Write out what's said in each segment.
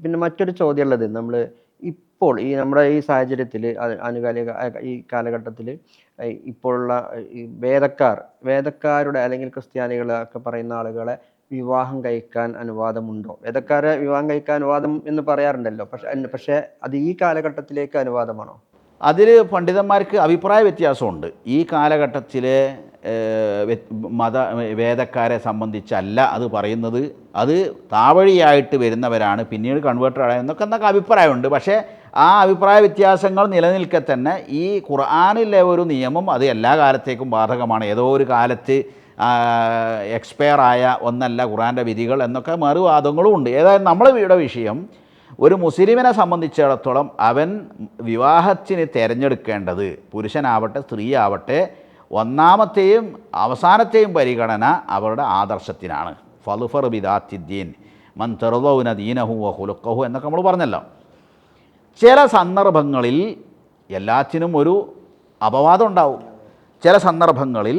പിന്നെ മറ്റൊരു ചോദ്യമുള്ളത് നമ്മൾ ഇപ്പോൾ ഈ നമ്മുടെ ഈ സാഹചര്യത്തിൽ ആനുകാലിക ഈ കാലഘട്ടത്തിൽ ഇപ്പോഴുള്ള ഈ വേദക്കാരുടെ അല്ലെങ്കിൽ ക്രിസ്ത്യാനികൾ ഒക്കെ പറയുന്ന ആളുകളെ വിവാഹം കഴിക്കാൻ അനുവാദമുണ്ടോ? വേദക്കാരെ വിവാഹം കഴിക്കാൻ അനുവാദം എന്ന് പറയാറുണ്ടല്ലോ. പക്ഷേ അത് ഈ കാലഘട്ടത്തിലേക്ക് അനുവാദമാണോ? അതിൽ പണ്ഡിതന്മാർക്ക് അഭിപ്രായ വ്യത്യാസമുണ്ട്. ഈ കാലഘട്ടത്തിലെ മത വേദക്കാരെ സംബന്ധിച്ചല്ല അത് പറയുന്നത്. അത് താവഴിയായിട്ട് വരുന്നവരാണ്, പിന്നീട് കൺവേർട്ടർ എന്നൊക്കെ അഭിപ്രായമുണ്ട്. പക്ഷേ ആ അഭിപ്രായ വ്യത്യാസങ്ങൾ നിലനിൽക്കെ തന്നെ ഈ ഖുർആനിലെ ഒരു നിയമം അത് എല്ലാ കാലത്തേക്കും ബാധകമാണ്. ഏതോ ഒരു കാലത്ത് എക്സ്പയർ ആയ ഒന്നല്ല ഖുർആൻ്റെ വിധികൾ എന്നൊക്കെ മറുവാദങ്ങളും ഉണ്ട്. ഏതായാലും നമ്മളുടെ വിഷയം, ഒരു മുസ്ലിമിനെ സംബന്ധിച്ചിടത്തോളം അവൻ വിവാഹത്തിന് തിരഞ്ഞെടുക്കേണ്ടത്, പുരുഷനാവട്ടെ സ്ത്രീയാവട്ടെ, ഒന്നാമത്തെയും അവസാനത്തെയും പരിഗണന അവരുടെ ആദർശത്തിനാണ്. ഫളുഫർ ബിദാത്തിദ്ദീൻ മൻ തെറുദൗന ദീനഹു വ ഖുലുഖഹു എന്നൊക്കെ നമ്മൾ പറഞ്ഞല്ലോ. ചില സന്ദർഭങ്ങളിൽ എല്ലാത്തിനും ഒരു അപവാദം ഉണ്ടാവും. ചില സന്ദർഭങ്ങളിൽ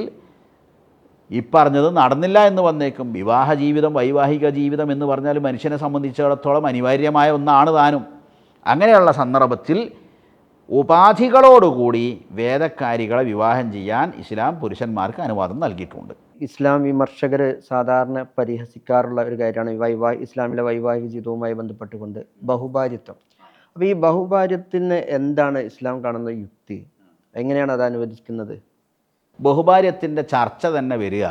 ഈ പറഞ്ഞത് നടന്നില്ല എന്ന് വന്നേക്കും. വിവാഹ ജീവിതം, വൈവാഹിക ജീവിതം എന്ന് പറഞ്ഞാൽ മനുഷ്യനെ സംബന്ധിച്ചിടത്തോളം അനിവാര്യമായ ഒന്നാണ് താനും. അങ്ങനെയുള്ള സന്ദർഭത്തിൽ ഉപാധികളോടുകൂടി വേദക്കാരികളെ വിവാഹം ചെയ്യാൻ ഇസ്ലാം പുരുഷന്മാർക്ക് അനുവാദം നൽകിയിട്ടുണ്ട്. ഇസ്ലാം വിമർശകർ സാധാരണ പരിഹസിക്കാറുള്ള ഒരു കാര്യമാണ് ഇസ്ലാമിലെ വൈവാഹിക ജീവിതവുമായി ബന്ധപ്പെട്ടുകൊണ്ട് ബഹുഭാര്യത്വം. അപ്പോൾ ഈ ബഹുഭാര്യത്തിന് എന്താണ് ഇസ്ലാം കാണുന്ന യുക്തി? എങ്ങനെയാണ് അത് അനുവദിക്കുന്നത്? ബഹുഭാര്യത്തിൻ്റെ ചർച്ച തന്നെ വരിക,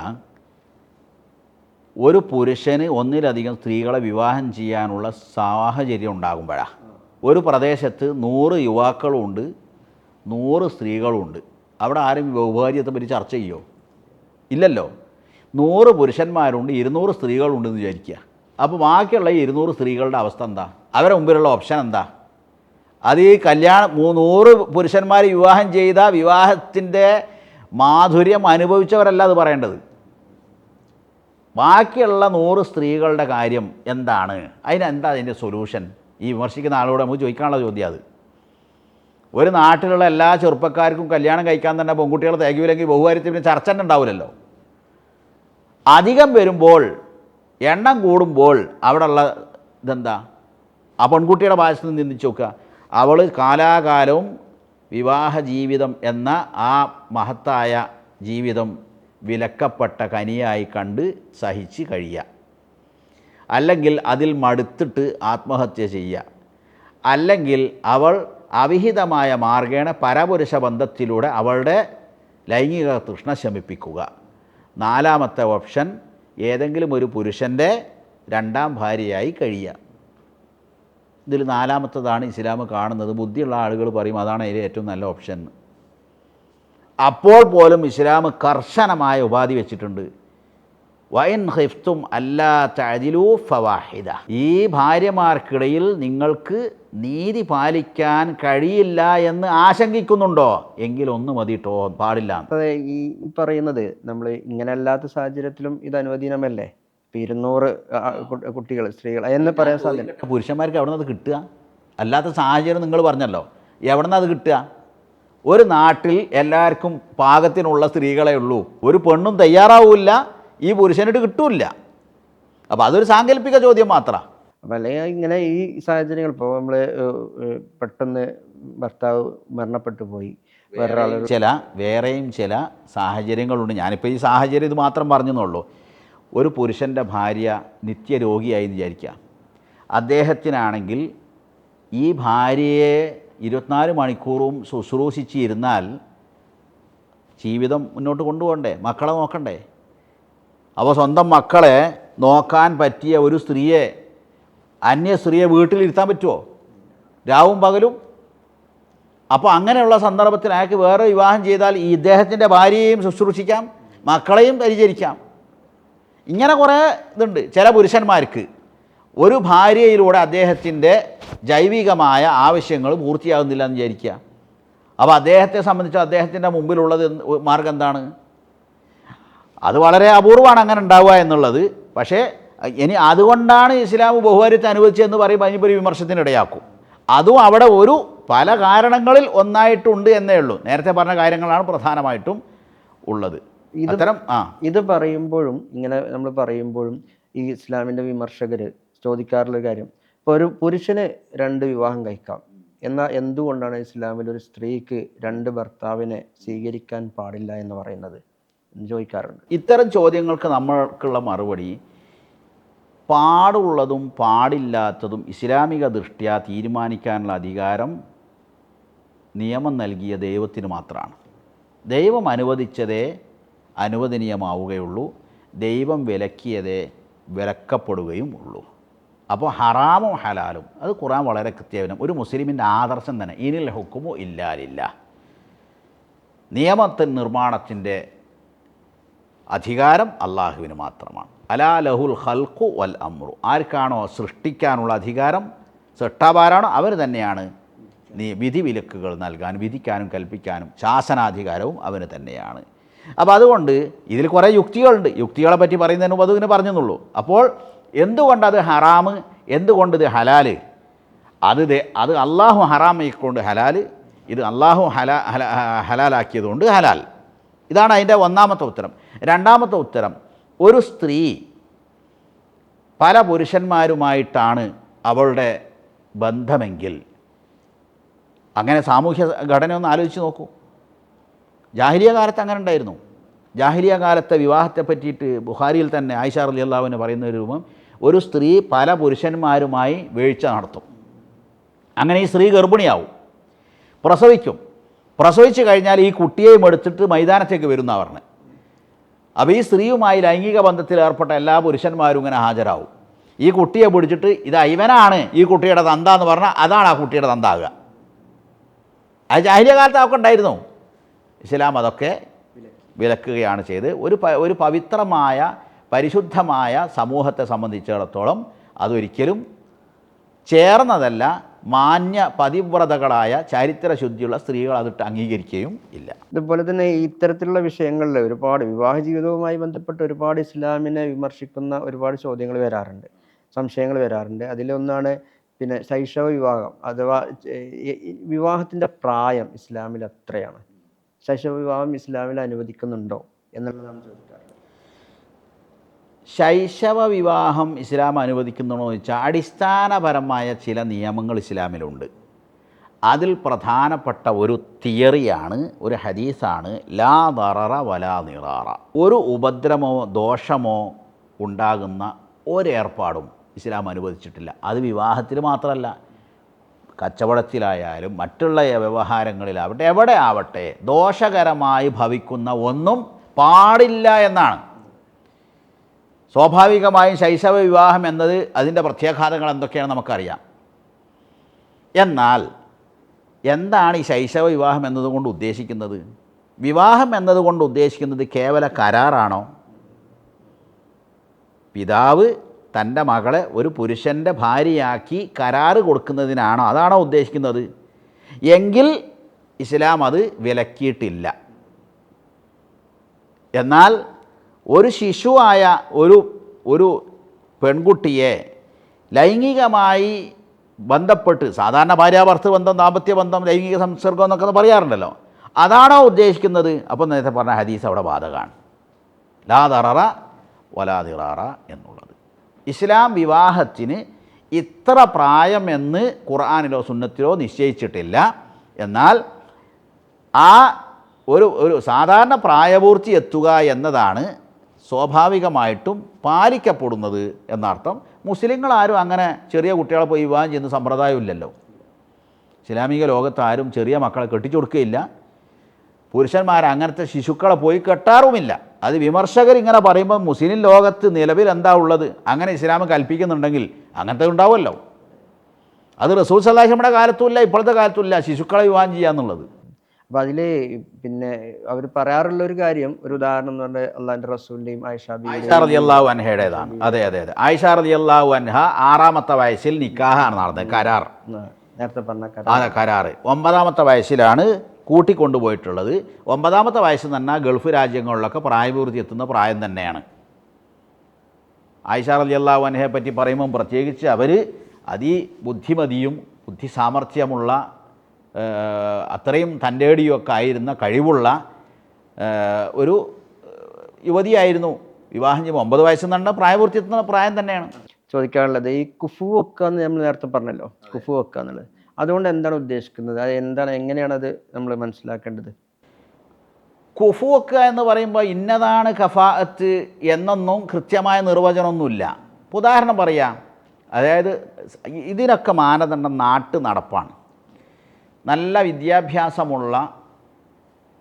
ഒരു പുരുഷന് ഒന്നിലധികം സ്ത്രീകളെ വിവാഹം ചെയ്യാനുള്ള സാഹചര്യം ഉണ്ടാകുമ്പോഴാണ്. ഒരു പ്രദേശത്ത് 100 യുവാക്കളുമുണ്ട്, 100 സ്ത്രീകളുമുണ്ട്. അവിടെ ആരും ബഹുഭാര്യത്തെ പറ്റി ചർച്ച ചെയ്യുമോ? ഇല്ലല്ലോ. 100 പുരുഷന്മാരുണ്ട്, 200 സ്ത്രീകളുണ്ടെന്ന് വിചാരിക്കുക. അപ്പോൾ ബാക്കിയുള്ള 200 സ്ത്രീകളുടെ അവസ്ഥ എന്താ? അവരുടെ മുമ്പിലുള്ള ഓപ്ഷൻ എന്താ? അത് ഈ 100 പുരുഷന്മാർ വിവാഹം ചെയ്ത വിവാഹത്തിൻ്റെ മാധുര്യം അനുഭവിച്ചവരല്ല അത് പറയേണ്ടത്. ബാക്കിയുള്ള 100 സ്ത്രീകളുടെ കാര്യം എന്താണ്? അതിനെന്താ അതിൻ്റെ സൊല്യൂഷൻ? ഈ വിമർശിക്കുന്ന ആളോട് നമുക്ക് ചോദിക്കാനുള്ള ചോദ്യം അത്. ഒരു നാട്ടിലുള്ള എല്ലാ ചെറുപ്പക്കാർക്കും കല്യാണം കഴിക്കാൻ തന്നെ പെൺകുട്ടികളെ തികയില്ലെങ്കിൽ ബഹുഭാര്യത്തിന് ചർച്ച തന്നെ ഉണ്ടാവില്ലല്ലോ. അധികം വരുമ്പോൾ, എണ്ണം കൂടുമ്പോൾ അവിടെയുള്ള ഇതെന്താ? ആ പെൺകുട്ടിയുടെ ഭാഷയിൽ നിന്ന് ചിന്തിച്ച് നോക്കുക. അവൾ കാലാകാലവും വിവാഹ ജീവിതം എന്ന ആ മഹത്തായ ജീവിതം വിലക്കപ്പെട്ട കനിയായി കണ്ട് സഹിച്ച് കഴിയുക, അല്ലെങ്കിൽ അതിൽ മടുത്തിട്ട് ആത്മഹത്യ ചെയ്യുക, അല്ലെങ്കിൽ അവൾ അവിഹിതമായ മാർഗേണ പരപുരുഷ ബന്ധത്തിലൂടെ അവളുടെ ലൈംഗിക തൃഷ്ണ ശമിപ്പിക്കുക. 4ാമത്തെ ഓപ്ഷൻ ഏതെങ്കിലും ഒരു പുരുഷൻ്റെ 2ാം ഭാര്യയായി കഴിയുക. ഇതിൽ 4ാമത്തതാണ് ഇസ്ലാം കാണുന്നത്. ബുദ്ധിയുള്ള ആളുകൾ പറയും അതാണ് അതിൽ ഏറ്റവും നല്ല ഓപ്ഷൻ. അപ്പോൾ പോലും ഇസ്ലാം കർശനമായ ഉപാധി വെച്ചിട്ടുണ്ട്. വൈൻ ഖിഫ്തും അല്ലാ തഅദിലു ഫവാഹിദ. ഈ ഭാര്യമാർക്കിടയിൽ നിങ്ങൾക്ക് നീതി പാലിക്കാൻ കഴിയില്ല എന്ന് ആശങ്കിക്കുന്നുണ്ടോ എങ്കിൽ ഒന്ന് മതിട്ടോ, പാടില്ല. അതെ, ഈ പറയുന്നത് നമ്മൾ ഇങ്ങനെ അല്ലാത്ത സാഹചര്യത്തിലും ഇത് അനുവദനീയമല്ലേ? 200 കുട്ടികൾ, സ്ത്രീകൾ എന്ന് പറയാൻ സാധ്യത. പുരുഷന്മാർക്ക് എവിടെ നിന്ന് അത് കിട്ടുക? അല്ലാത്ത സാഹചര്യം നിങ്ങൾ പറഞ്ഞല്ലോ, എവിടെ നിന്ന് അത് കിട്ടുക? ഒരു നാട്ടിൽ എല്ലാവർക്കും പാകത്തിനുള്ള സ്ത്രീകളെ ഉള്ളൂ, ഒരു പെണ്ണും തയ്യാറാവില്ല, ഈ പുരുഷനായിട്ട് കിട്ടൂല്ല. അപ്പോൾ അതൊരു സാങ്കല്പിക ചോദ്യം മാത്രമാണ്. അപ്പം അല്ലെങ്കിൽ ഇങ്ങനെ ഈ സാഹചര്യങ്ങൾ, ഇപ്പോൾ നമ്മൾ പെട്ടെന്ന് ഭർത്താവ് മരണപ്പെട്ടു പോയി, വേറെയും ചില സാഹചര്യങ്ങളുണ്ട്. ഞാനിപ്പോൾ ഈ സാഹചര്യം ഇത് മാത്രം പറഞ്ഞെന്നുള്ളൂ. ഒരു പുരുഷൻ്റെ ഭാര്യ നിത്യരോഗിയായി വിചാരിക്കുക. അദ്ദേഹത്തിനാണെങ്കിൽ ഈ ഭാര്യയെ 24 മണിക്കൂറും ശുശ്രൂഷിച്ചിരുന്നാൽ ജീവിതം മുന്നോട്ട് കൊണ്ടുപോകണ്ടേ? മക്കളെ നോക്കണ്ടേ? അപ്പോൾ സ്വന്തം മക്കളെ നോക്കാൻ പറ്റിയ ഒരു സ്ത്രീയെ, അന്യ സ്ത്രീയെ വീട്ടിലിരുത്താൻ പറ്റുമോ രാവും പകലും? അപ്പോൾ അങ്ങനെയുള്ള സന്ദർഭത്തിൽ അയാൾക്ക് വേറെ വിവാഹം ചെയ്താൽ ഈ ഇദ്ദേഹത്തിൻ്റെ ഭാര്യയെയും ശുശ്രൂഷിക്കാം, മക്കളെയും പരിചരിക്കാം. ഇങ്ങനെ കുറേ ഇതുണ്ട്. ചില പുരുഷന്മാർക്ക് ഒരു ഭാര്യയിലൂടെ അദ്ദേഹത്തിൻ്റെ ജൈവികമായ ആവശ്യങ്ങൾ പൂർത്തിയാകുന്നില്ല എന്ന് വിചാരിക്കുക. അപ്പോൾ അദ്ദേഹത്തെ സംബന്ധിച്ച് അദ്ദേഹത്തിൻ്റെ മുമ്പിലുള്ളത് മാർഗം എന്താണ്? അത് വളരെ അപൂർവമാണ് അങ്ങനെ ഉണ്ടാവുക എന്നുള്ളത്. പക്ഷേ ഇനി അതുകൊണ്ടാണ് ഇസ്ലാം ബഹുഭാര്യത്തെ അനുവദിച്ചതെന്ന് പറയുമ്പോൾ അതിനിപ്പോൾ ഒരു വിമർശനത്തിനിടയാക്കും. അതും അവിടെ ഒരു പല കാരണങ്ങളിൽ ഒന്നായിട്ടുണ്ട് എന്നേ ഉള്ളൂ. നേരത്തെ പറഞ്ഞ കാര്യങ്ങളാണ് പ്രധാനമായിട്ടും ഉള്ളത്. ഇത് പറയുമ്പോഴും, ഇങ്ങനെ നമ്മൾ പറയുമ്പോഴും ഈ ഇസ്ലാമിൻ്റെ വിമർശകർ ചോദിക്കാറുള്ള കാര്യം, ഇപ്പോൾ ഒരു പുരുഷന് 2 വിവാഹം കഴിക്കാം. എന്നാൽ എന്തുകൊണ്ടാണ് ഇസ്ലാമിൽ ഒരു സ്ത്രീക്ക് 2 ഭർത്താവിനെ സ്വീകരിക്കാൻ പാടില്ല എന്ന് പറയുന്നത് എന്ന് ചോദിക്കാറുണ്ട്. ഇത്തരം ചോദ്യങ്ങൾക്ക് നമ്മൾക്കുള്ള മറുപടി, പാടുള്ളതും പാടില്ലാത്തതും ഇസ്ലാമിക ദൃഷ്ട്യാ തീരുമാനിക്കാനുള്ള അധികാരം നിയമം നൽകിയ ദൈവത്തിന് മാത്രമാണ്. ദൈവം അനുവദിച്ചതേ അനുവദനീയമാവുകയുള്ളൂ, ദൈവം വിലക്കിയതേ വിലക്കപ്പെടുകയും ഉള്ളൂ. അപ്പോൾ ഹറാമും ഹലാലും അത് ഖുർആൻ വളരെ കൃത്യമായും ഒരു മുസ്ലിമിൻ്റെ ആദർശം തന്നെ, ഇനിൽ ഹുക്കുമു ഇല്ലാലില്ല. നിയമത്തിൻ നിർമ്മാണത്തിൻ്റെ അധികാരം അള്ളാഹുവിന് മാത്രമാണ്. അലാ ലഹുൽ ഖൽഖു വൽ അംറു, ആർക്കാണോ സൃഷ്ടിക്കാനുള്ള അധികാരം, സൃഷ്ടാവാരാണോ അവർ തന്നെയാണ് വിധി വിലക്കുകൾ നൽകാൻ, വിധിക്കാനും കൽപ്പിക്കാനും ശാസനാധികാരവും അവന് തന്നെയാണ്. അപ്പോൾ അതുകൊണ്ട് ഇതിൽ കുറേ യുക്തികളുണ്ട്. യുക്തികളെ പറ്റി പറയുന്നതിന് മുമ്പ് അതിന് പറഞ്ഞെന്നുള്ളൂ. അപ്പോൾ എന്തുകൊണ്ടത് ഹറാമ്, എന്തുകൊണ്ടിത് ഹലാല്, അത് അള്ളാഹു ഹറാമായിക്കൊണ്ട് ഹലാല്, ഇത് അള്ളാഹു ഹലാലാക്കിയതുകൊണ്ട് ഹലാൽ. ഇതാണ് അതിൻ്റെ ഒന്നാമത്തെ ഉത്തരം. രണ്ടാമത്തെ ഉത്തരം, ഒരു സ്ത്രീ പല പുരുഷന്മാരുമായിട്ടാണ് അവളുടെ ബന്ധമെങ്കിൽ, അങ്ങനെ സാമൂഹ്യ ഘടന ഒന്ന് ആലോചിച്ച് നോക്കൂ. ജാഹിലിയ കാലത്ത് അങ്ങനെ ഉണ്ടായിരുന്നു. ജാഹിലിയ കാലത്തെ വിവാഹത്തെ പറ്റിയിട്ട് ബുഖാരിയിൽ തന്നെ ആയിഷ റളിയല്ലാഹു അൻഹ പറയുന്ന ഒരു രൂപം, ഒരു സ്ത്രീ പല പുരുഷന്മാരുമായി വീഴ്ച നടത്തും. അങ്ങനെ ഈ സ്ത്രീ ഗർഭിണിയാവും, പ്രസവിച്ചു കഴിഞ്ഞാൽ ഈ കുട്ടിയെയും എടുത്തിട്ട് മൈതാനത്തേക്ക് വരുന്ന പറഞ്ഞ്. അപ്പോൾ ഈ സ്ത്രീയുമായി ലൈംഗിക ബന്ധത്തിൽ ഏർപ്പെട്ട എല്ലാ പുരുഷന്മാരും ഇങ്ങനെ ഹാജരാവും. ഈ കുട്ടിയെ പിടിച്ചിട്ട് ഇത് ഇവനാണ് ഈ കുട്ടിയുടെ തന്ത എന്ന് പറഞ്ഞാൽ അതാണ് ആ കുട്ടിയുടെ തന്താകുക. അത് ജാഹിലിയ കാലത്ത് അതൊക്കെ ഉണ്ടായിരുന്നു. ഇസ്ലാം അതൊക്കെ വിലക്കുകയാണ് ചെയ്ത്. ഒരു പവിത്രമായ പരിശുദ്ധമായ സമൂഹത്തെ സംബന്ധിച്ചിടത്തോളം അതൊരിക്കലും ചേർന്നതല്ല. മാന്യ പതിവ്രതകളായ ചരിത്രശുദ്ധിയുള്ള സ്ത്രീകൾ അതിട്ട് അംഗീകരിക്കുകയും ഇല്ല. അതുപോലെ തന്നെ ഇത്തരത്തിലുള്ള വിഷയങ്ങളിൽ ഒരുപാട് വിവാഹ ജീവിതവുമായി ബന്ധപ്പെട്ട് ഒരുപാട് ഇസ്ലാമിനെ വിമർശിക്കുന്ന ഒരുപാട് ചോദ്യങ്ങൾ വരാറുണ്ട്, സംശയങ്ങൾ വരാറുണ്ട്. അതിലൊന്നാണ് പിന്നെ ശൈശവ വിവാഹം അഥവാ വിവാഹത്തിൻ്റെ പ്രായം ഇസ്ലാമിൽ എത്രയാണ്, ശൈശവ വിവാഹം ഇസ്ലാമിൽ അനുവദിക്കുന്നുണ്ടോ എന്നുള്ളതാണ് ചോദിക്കാറുള്ളത്. ശൈശവ വിവാഹം ഇസ്ലാം അനുവദിക്കുന്നതെന്ന് വെച്ചാൽ അടിസ്ഥാനപരമായ ചില നിയമങ്ങൾ ഇസ്ലാമിലുണ്ട്. അതിൽ പ്രധാനപ്പെട്ട ഒരു തിയറിയാണ്, ഒരു ഹദീസാണ്, ലാ ദററ വലാ നിറാറ. ഒരു ഉപദ്രവമോ ദോഷമോ ഉണ്ടാകുന്ന ഒരേർപ്പാടും ഇസ്ലാം അനുവദിച്ചിട്ടില്ല. അത് വിവാഹത്തിൽ മാത്രമല്ല, കച്ചവടത്തിലായാലും മറ്റുള്ള വ്യവഹാരങ്ങളിലാവട്ടെ, എവിടെ ആവട്ടെ, ദോഷകരമായി ഭവിക്കുന്ന ഒന്നും പാടില്ല എന്നാണ്. സ്വാഭാവികമായും ശൈശവ വിവാഹം എന്നത് അതിൻ്റെ പ്രത്യാഘാതങ്ങൾ എന്തൊക്കെയാണ് നമുക്കറിയാം. എന്നാൽ എന്താണ് ഈ ശൈശവ വിവാഹം എന്നതുകൊണ്ട് ഉദ്ദേശിക്കുന്നത്? വിവാഹം എന്നതുകൊണ്ട് ഉദ്ദേശിക്കുന്നത് കേവല കരാറാണോ? പിതാവ് തൻ്റെ മകളെ ഒരു പുരുഷൻ്റെ ഭാര്യയാക്കി കരാറ് കൊടുക്കുന്നതിനാണോ? അതാണോ ഉദ്ദേശിക്കുന്നത്? എങ്കിൽ ഇസ്ലാം അത് വിലക്കിയിട്ടില്ല. എന്നാൽ ഒരു ശിശുവായ ഒരു പെൺകുട്ടിയെ ലൈംഗികമായി ബന്ധപ്പെട്ട്, സാധാരണ ഭാര്യാഭർത്തൃ ബന്ധം, ദാമ്പത്യ ബന്ധം, ലൈംഗിക സംസർഗം എന്നൊക്കെ പറയാറുണ്ടല്ലോ, അതാണോ ഉദ്ദേശിക്കുന്നത്? അപ്പോൾ നേരത്തെ പറഞ്ഞ ഹദീസ് അവിടെ ബാധകമാണ്. ലാ ദററ വലാ ദിറാറ എന്നുള്ളത്. ഇസ്ലാം വിവാഹത്തിന് ഇത്ര പ്രായമെന്ന് ഖുർആനിലോ സുന്നത്തിലോ നിശ്ചയിച്ചിട്ടില്ല. എന്നാൽ ആ ഒരു സാധാരണ പ്രായപൂർത്തി എത്തുക എന്നതാണ് സ്വാഭാവികമായിട്ടും പാലിക്കപ്പെടുന്നത് എന്നർത്ഥം. മുസ്ലിങ്ങളാരും അങ്ങനെ ചെറിയ കുട്ടികളെ പോയി വിവാഹം ചെയ്യുന്ന സമ്പ്രദായമില്ലല്ലോ. ഇസ്ലാമിക ലോകത്ത് ആരും ചെറിയ മക്കളെ കെട്ടിച്ചു കൊടുക്കുകയില്ല. പുരുഷന്മാർ അങ്ങനത്തെ ശിശുക്കളെ പോയി കെട്ടാറുമില്ല. അത് വിമർശകർ ഇങ്ങനെ പറയുമ്പോൾ മുസ്ലിം ലോകത്ത് നിലവിൽ എന്താ ഉള്ളത്, അങ്ങനെ ഇസ്ലാം കൽപ്പിക്കുന്നുണ്ടെങ്കിൽ അങ്ങനത്തെ ഉണ്ടാവുമല്ലോ. അത് റസൂൽ സല്ലല്ലാഹു അലൈഹി വസല്ലമയുടെ കാലത്തുമില്ല, ഇപ്പോഴത്തെ കാലത്തുമില്ല ശിശുക്കളെ വിവാഹം ചെയ്യുക എന്നുള്ളത്. അപ്പോൾ അതിൽ പിന്നെ അവർ പറയാറുള്ള ഒരു കാര്യം, ഒരു ഉദാഹരണം എന്ന് പറഞ്ഞാൽ അള്ളാഹിൻ്റെ റസൂലിൻ്റെയും ആയിഷ റളിയല്ലാഹു അൻഹയുടേതാണ്. അതെ, ആയിഷ റളിയല്ലാഹു അൻഹ 6ാമത്തെ വയസ്സിൽ നിക്കാഹാണ് നടന്നത്. കരാർ, നേരത്തെ പറഞ്ഞ കരാർ 9ാമത്തെ വയസ്സിലാണ് കൂട്ടിക്കൊണ്ടുപോയിട്ടുള്ളത്. 9ാമത്തെ വയസ്സ് തന്നെ ഗൾഫ് രാജ്യങ്ങളിലൊക്കെ പ്രായപൂർത്തി എത്തുന്ന പ്രായം തന്നെയാണ്. ആയിഷ റളിയല്ലാഹു അൻഹയെ പറ്റി പറയുമ്പം പ്രത്യേകിച്ച് അവർ അതിബുദ്ധിമതിയും ബുദ്ധിസാമർഥ്യമുള്ള അത്രയും തൻ്റെടിയൊക്കെ ആയിരുന്ന കഴിവുള്ള ഒരു യുവതിയായിരുന്നു. വിവാഹം ചെയ്യുമ്പോൾ 9 വയസ്സ് തന്നെ പ്രായപൂർത്തി എത്തുന്ന പ്രായം തന്നെയാണ്. ചോദിക്കാനുള്ളത് ഈ കുഫു വെക്കുക എന്ന് നമ്മൾ നേരത്തെ പറഞ്ഞല്ലോ, കുഫു വെക്കുക എന്നുള്ളത് അതുകൊണ്ട് എന്താണ് ഉദ്ദേശിക്കുന്നത്, അത് എന്താണ്, എങ്ങനെയാണത് നമ്മൾ മനസ്സിലാക്കേണ്ടത്? കുഫു വെക്കുക എന്ന് പറയുമ്പോൾ ഇന്നതാണ് കഫാഅത്ത് എന്നൊന്നും കൃത്യമായ നിർവചനമൊന്നുമില്ല. ഉദാഹരണം പറയാം, അതായത് ഇതിനൊക്കെ മാനദണ്ഡം നാട്ടു നടപ്പാണ്. നല്ല വിദ്യാഭ്യാസമുള്ള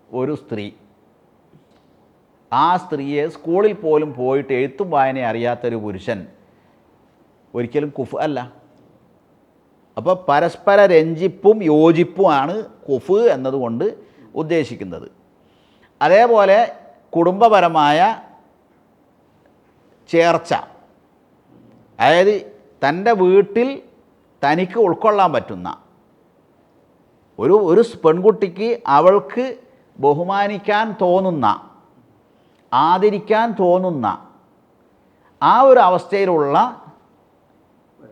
ഒരു സ്ത്രീ, ആ സ്ത്രീയെ സ്കൂളിൽ പോലും പോയിട്ട് എഴുത്തും വായന അറിയാത്തൊരു പുരുഷൻ ഒരിക്കലും കുഫ് അല്ല. അപ്പോൾ പരസ്പര രഞ്ജിപ്പും യോജിപ്പുമാണ് കുഫ് എന്നതുകൊണ്ട് ഉദ്ദേശിക്കുന്നത്. അതേപോലെ കുടുംബപരമായ ചേർച്ച, അതായത് തൻ്റെ വീട്ടിൽ തനിക്ക് ഉൾക്കൊള്ളാൻ പറ്റുന്ന ഒരു പെൺകുട്ടിക്ക് അവൾക്ക് ബഹുമാനിക്കാൻ തോന്നുന്ന, ആദരിക്കാൻ തോന്നുന്ന ആ ഒരു അവസ്ഥയിലുള്ള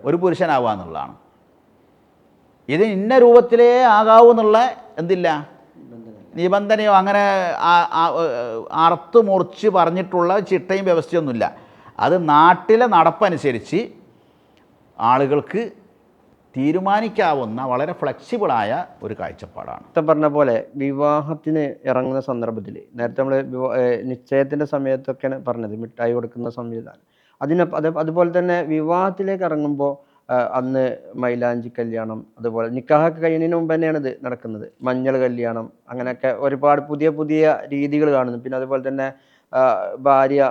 ഒരു പുരുഷനാവുക എന്നുള്ളതാണ്. ഇത് ഇന്ന രൂപത്തിലേ ആകാവൂ എന്നുള്ള എന്തില്ല, നിബന്ധനയോ അങ്ങനെ അറുത്ത് മുറിച്ച് പറഞ്ഞിട്ടുള്ള ചിട്ടയും വ്യവസ്ഥയൊന്നുമില്ല. അത് നാട്ടിലെ നടപ്പനുസരിച്ച് ആളുകൾക്ക് തീരുമാനിക്കാവുന്ന വളരെ ഫ്ലെക്സിബിളായ ഒരു കാഴ്ചപ്പാടാണ്. നേരത്തെ പറഞ്ഞ പോലെ വിവാഹത്തിന് ഇറങ്ങുന്ന സന്ദർഭത്തിൽ, നേരത്തെ നമ്മൾ നിശ്ചയത്തിൻ്റെ സമയത്തൊക്കെയാണ് പറഞ്ഞത് മിഠായി കൊടുക്കുന്ന സംവിധാനം, അതുപോലെ തന്നെ വിവാഹത്തിലേക്ക് ഇറങ്ങുമ്പോൾ അന്ന് മൈലാഞ്ചി കല്യാണം, അതുപോലെ നിക്കാഹൊക്കെ കഴിയുന്നതിന് മുമ്പ് തന്നെയാണ് ഇത് നടക്കുന്നത്, മഞ്ഞൾ കല്യാണം, അങ്ങനെയൊക്കെ ഒരുപാട് പുതിയ പുതിയ രീതികൾ കാണുന്നു. പിന്നെ അതുപോലെ തന്നെ ഭാര്യ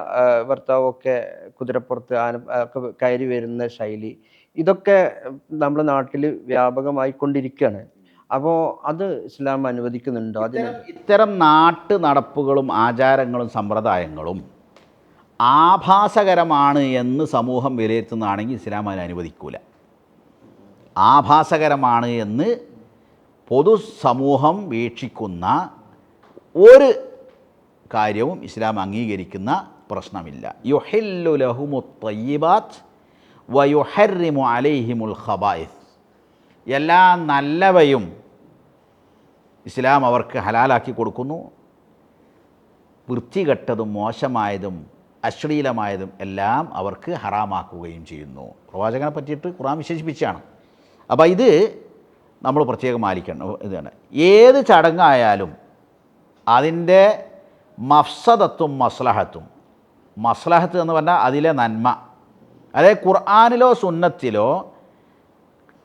ഭർത്താവൊക്കെ കുതിരപ്പുറത്ത് ഒക്കെ കയറി വരുന്ന ശൈലി, ഇതൊക്കെ നമ്മുടെ നാട്ടിൽ വ്യാപകമായി കൊണ്ടിരിക്കുകയാണ്. അപ്പോൾ അത് ഇസ്ലാം അനുവദിക്കുന്നുണ്ടോ? ഇത്തരം നാട്ടു നടപ്പുകളും ആചാരങ്ങളും സമ്പ്രദായങ്ങളും ആഭാസകരമാണ് എന്ന് സമൂഹം വിലയിരുത്തുന്നതാണെങ്കിൽ ഇസ്ലാം അതിനെ അനുവദിക്കൂല. ആഭാസകരമാണ് എന്ന് പൊതുസമൂഹം വീക്ഷിക്കുന്ന ഒരു കാര്യവും ഇസ്ലാം അംഗീകരിക്കുന്ന പ്രശ്നമില്ല. യുഹില്ലു ലഹുമുത് തയ്യിബാത്ത് വയുഹർറിമു അലൈഹിമുൽ ഖബായിസ്. എല്ലാ നല്ലവയും ഇസ്ലാം അവർക്ക് ഹലാലാക്കി കൊടുക്കുന്നു, വൃത്തികെട്ടതും മോശമായതും അശ്ലീലമായതും എല്ലാം അവർക്ക് ഹറാമാക്കുകയും ചെയ്യുന്നു. പ്രവാചകനെ പറ്റിയിട്ട് ഖുർആൻ വിശേഷിപ്പിച്ചാണ്. അപ്പോൾ ഇത് നമ്മൾ പ്രത്യേകം മാനിക്കണം. ഇതാണ് ഏത് ചടങ്ങായാലും അതിൻ്റെ മഫ്സദത്തും മസ്ലഹത്തും. മസ്ലഹത്ത് എന്ന് പറഞ്ഞാൽ അതിലെ നന്മ, അതായത് ഖുർആനിലോ സുന്നത്തിലോ